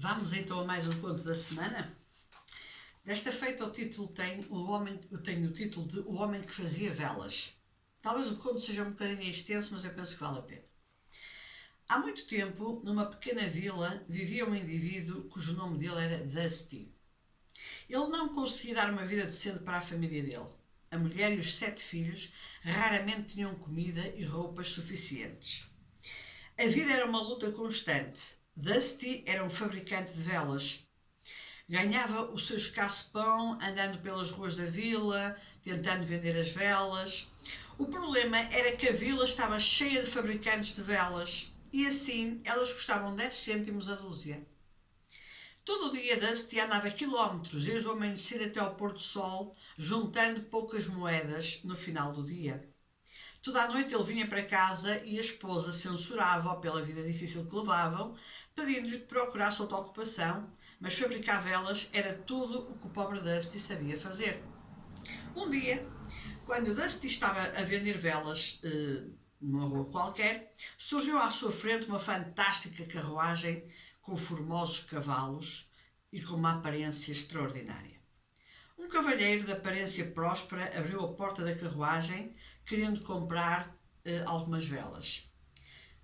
Vamos então a mais um conto da semana. Desta feita o título tem o título de O Homem que Fazia Velas. Talvez o conto seja um bocadinho extenso, mas eu penso que vale a pena. Há muito tempo, numa pequena vila, vivia um indivíduo cujo nome dele era Dusty. Ele não conseguia dar uma vida decente para a família dele. A mulher e os 7 filhos raramente tinham comida e roupas suficientes. A vida era uma luta constante. Dusty era um fabricante de velas. Ganhava o seu escasso pão andando pelas ruas da vila, tentando vender as velas. O problema era que a vila estava cheia de fabricantes de velas e assim elas custavam 10 cêntimos a dúzia. Todo o dia Dusty andava quilómetros desde o amanhecer até ao pôr do sol, juntando poucas moedas no final do dia. Toda a noite ele vinha para casa e a esposa censurava-o pela vida difícil que levavam, pedindo-lhe que procurasse outra ocupação, mas fabricar velas era tudo o que o pobre Dusty sabia fazer. Um dia, quando Dusty estava a vender velas numa rua qualquer, surgiu à sua frente uma fantástica carruagem com formosos cavalos e com uma aparência extraordinária. Um cavalheiro de aparência próspera abriu a porta da carruagem, querendo comprar algumas velas.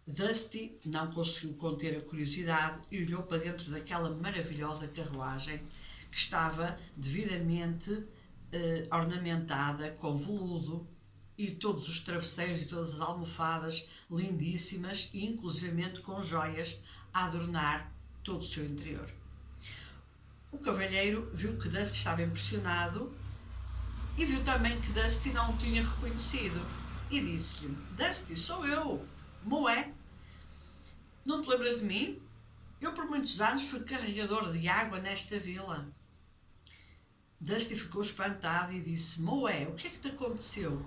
Dusty não conseguiu conter a curiosidade e olhou para dentro daquela maravilhosa carruagem que estava devidamente ornamentada com veludo e todos os travesseiros e todas as almofadas lindíssimas e inclusivamente com joias a adornar todo o seu interior. O cavalheiro viu que Dusty estava impressionado e viu também que Dusty não o tinha reconhecido e disse-lhe: Dusty, sou eu, Moé. Não te lembras de mim? Eu por muitos anos fui carregador de água nesta vila. Dusty ficou espantado e disse: Moé, o que é que te aconteceu?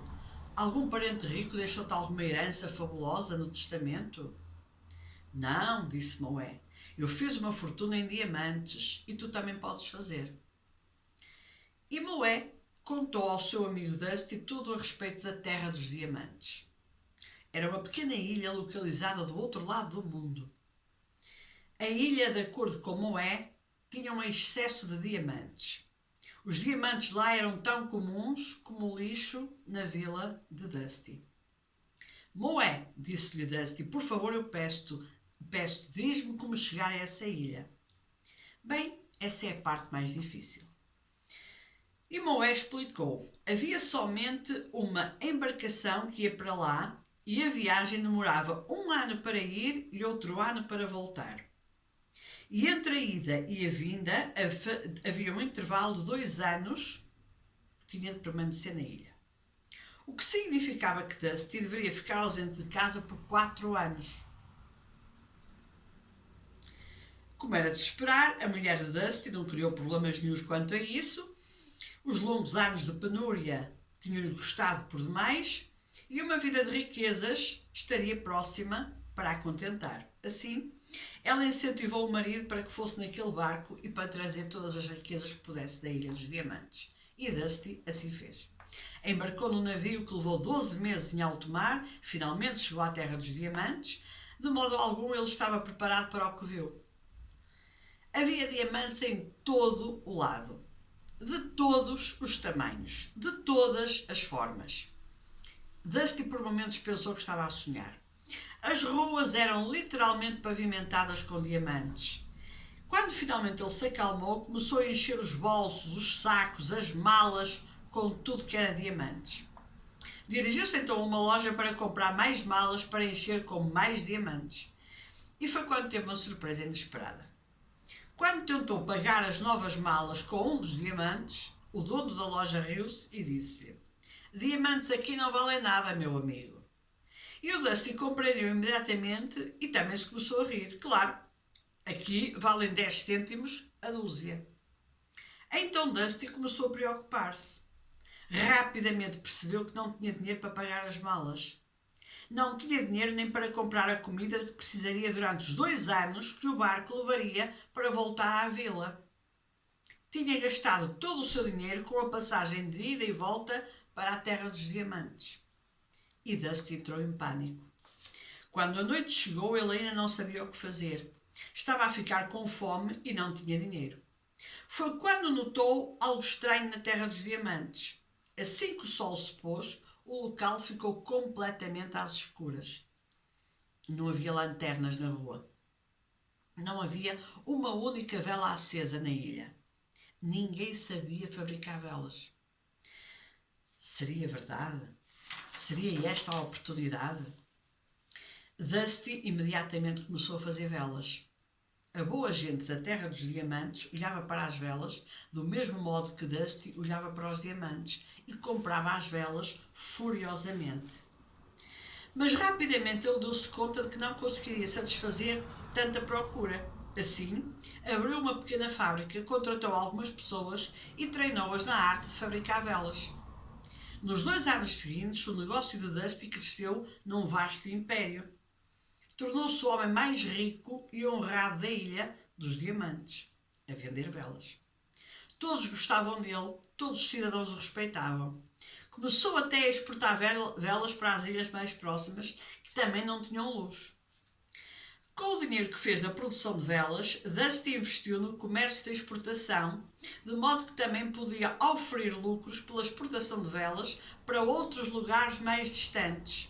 Algum parente rico deixou-te alguma herança fabulosa no testamento? Não, disse Moé. Eu fiz uma fortuna em diamantes e tu também podes fazer. E Moé contou ao seu amigo Dusty tudo a respeito da Terra dos Diamantes. Era uma pequena ilha localizada do outro lado do mundo. A ilha, de acordo com Moé, tinha um excesso de diamantes. Os diamantes lá eram tão comuns como o lixo na vila de Dusty. Moé, disse-lhe Dusty, por favor, eu peço-te, diz-me como chegar a essa ilha. Bem, essa é a parte mais difícil. E Moé explicou. Havia somente uma embarcação que ia para lá e a viagem demorava 1 ano para ir e outro ano para voltar. E entre a ida e a vinda havia um intervalo de 2 anos que tinha de permanecer na ilha. O que significava que Dusty deveria ficar ausente de casa por 4 anos. Como era de esperar, a mulher de Dusty não criou problemas nenhums quanto a isso. Os longos anos de penúria tinham-lhe custado por demais e uma vida de riquezas estaria próxima para a contentar. Assim, ela incentivou o marido para que fosse naquele barco e para trazer todas as riquezas que pudesse da Ilha dos Diamantes. E Dusty assim fez. Embarcou num navio que levou 12 meses em alto mar, finalmente chegou à Terra dos Diamantes, de modo algum ele estava preparado para o que viu. Havia diamantes em todo o lado, de todos os tamanhos, de todas as formas. Dusty por momentos pensou que estava a sonhar. As ruas eram literalmente pavimentadas com diamantes. Quando finalmente ele se acalmou, começou a encher os bolsos, os sacos, as malas, com tudo que era diamantes. Dirigiu-se então a uma loja para comprar mais malas para encher com mais diamantes. E foi quando teve uma surpresa inesperada. Quando tentou pagar as novas malas com um dos diamantes, o dono da loja riu-se e disse-lhe: Diamantes aqui não valem nada, meu amigo. E o Dusty compreendeu imediatamente e também se começou a rir. Claro, aqui valem 10 cêntimos a dúzia. Então Dusty começou a preocupar-se. Rapidamente percebeu que não tinha dinheiro para pagar as malas. Não tinha dinheiro nem para comprar a comida que precisaria durante os 2 anos que o barco levaria para voltar à vila. Tinha gastado todo o seu dinheiro com a passagem de ida e volta para a Terra dos Diamantes. E Dusty entrou em pânico. Quando a noite chegou, ele ainda não sabia o que fazer. Estava a ficar com fome e não tinha dinheiro. Foi quando notou algo estranho na Terra dos Diamantes. Assim que o sol se pôs, o local ficou completamente às escuras. Não havia lanternas na rua. Não havia uma única vela acesa na ilha. Ninguém sabia fabricar velas. Seria verdade? Seria esta a oportunidade? Dusty imediatamente começou a fazer velas. A boa gente da Terra dos Diamantes olhava para as velas do mesmo modo que Dusty olhava para os diamantes e comprava as velas furiosamente. Mas rapidamente ele deu-se conta de que não conseguiria satisfazer tanta procura. Assim, abriu uma pequena fábrica, contratou algumas pessoas e treinou-as na arte de fabricar velas. Nos 2 anos seguintes, o negócio de Dusty cresceu num vasto império. Tornou-se o homem mais rico e honrado da ilha dos diamantes, a vender velas. Todos gostavam dele, todos os cidadãos o respeitavam. Começou até a exportar velas para as ilhas mais próximas, que também não tinham luz. Com o dinheiro que fez na produção de velas, Dusty investiu no comércio da exportação, de modo que também podia oferecer lucros pela exportação de velas para outros lugares mais distantes.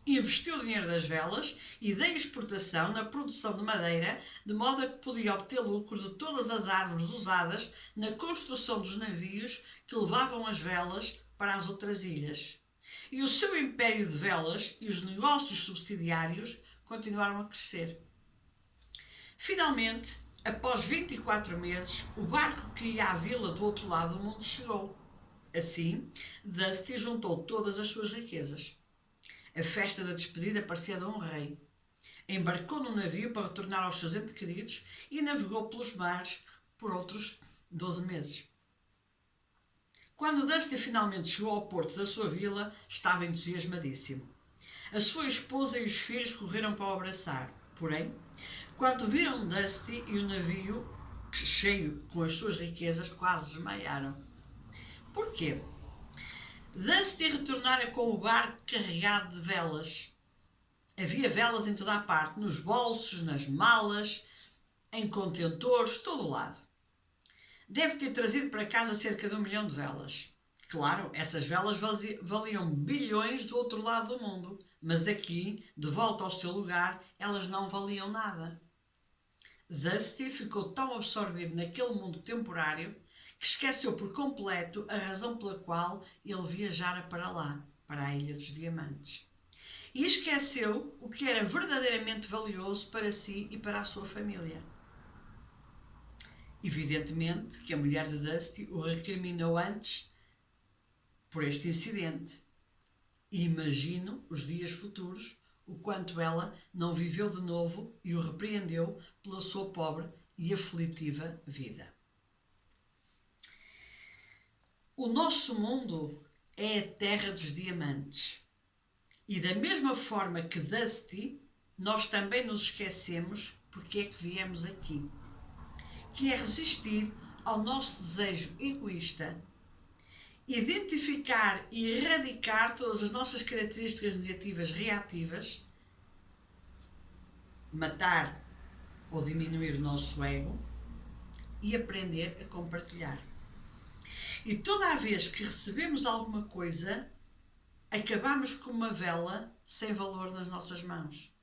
Investiu o dinheiro das velas e da exportação na produção de madeira, de modo a que podia obter lucro de todas as árvores usadas na construção dos navios que levavam as velas para as outras ilhas. E o seu império de velas e os negócios subsidiários continuaram a crescer. Finalmente, após 24 meses, o barco que ia à vila do outro lado do mundo chegou. Assim, Dusty juntou todas as suas riquezas. A festa da despedida parecia de um rei. Embarcou no navio para retornar aos seus entes queridos e navegou pelos mares por outros 12 meses. Quando Dusty finalmente chegou ao porto da sua vila, estava entusiasmadíssimo. A sua esposa e os filhos correram para o abraçar. Porém, quando viram Dusty e o navio cheio com as suas riquezas, quase desmaiaram. Porquê? Dusty retornara com o barco carregado de velas. Havia velas em toda a parte, nos bolsos, nas malas, em contentores, todo o lado. Deve ter trazido para casa cerca de 1 milhão de velas. Claro, essas velas valiam bilhões do outro lado do mundo, mas aqui, de volta ao seu lugar, elas não valiam nada. Dusty ficou tão absorvido naquele mundo temporário que esqueceu por completo a razão pela qual ele viajara para lá, para a Ilha dos Diamantes. E esqueceu o que era verdadeiramente valioso para si e para a sua família. Evidentemente que a mulher de Dusty o recriminou antes por este incidente. E imagino os dias futuros, o quanto ela não viveu de novo e o repreendeu pela sua pobre e aflitiva vida. O nosso mundo é a terra dos diamantes. E da mesma forma que Dusty, nós também nos esquecemos porque é que viemos aqui. Que é resistir ao nosso desejo egoísta, identificar e erradicar todas as nossas características negativas reativas, matar ou diminuir o nosso ego e aprender a compartilhar. E toda a vez que recebemos alguma coisa, acabamos com uma vela sem valor nas nossas mãos.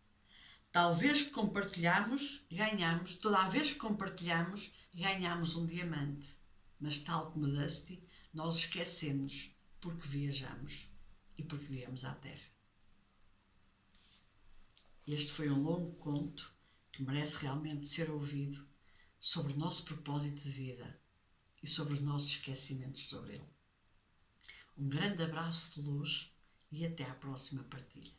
Talvez que compartilhamos, ganhamos. Toda a vez que compartilhamos, ganhamos um diamante. Mas tal como Dusty, nós esquecemos porque viajamos e porque viemos à Terra. Este foi um longo conto que merece realmente ser ouvido sobre o nosso propósito de vida e sobre os nossos esquecimentos sobre ele. Um grande abraço de luz e até à próxima partilha.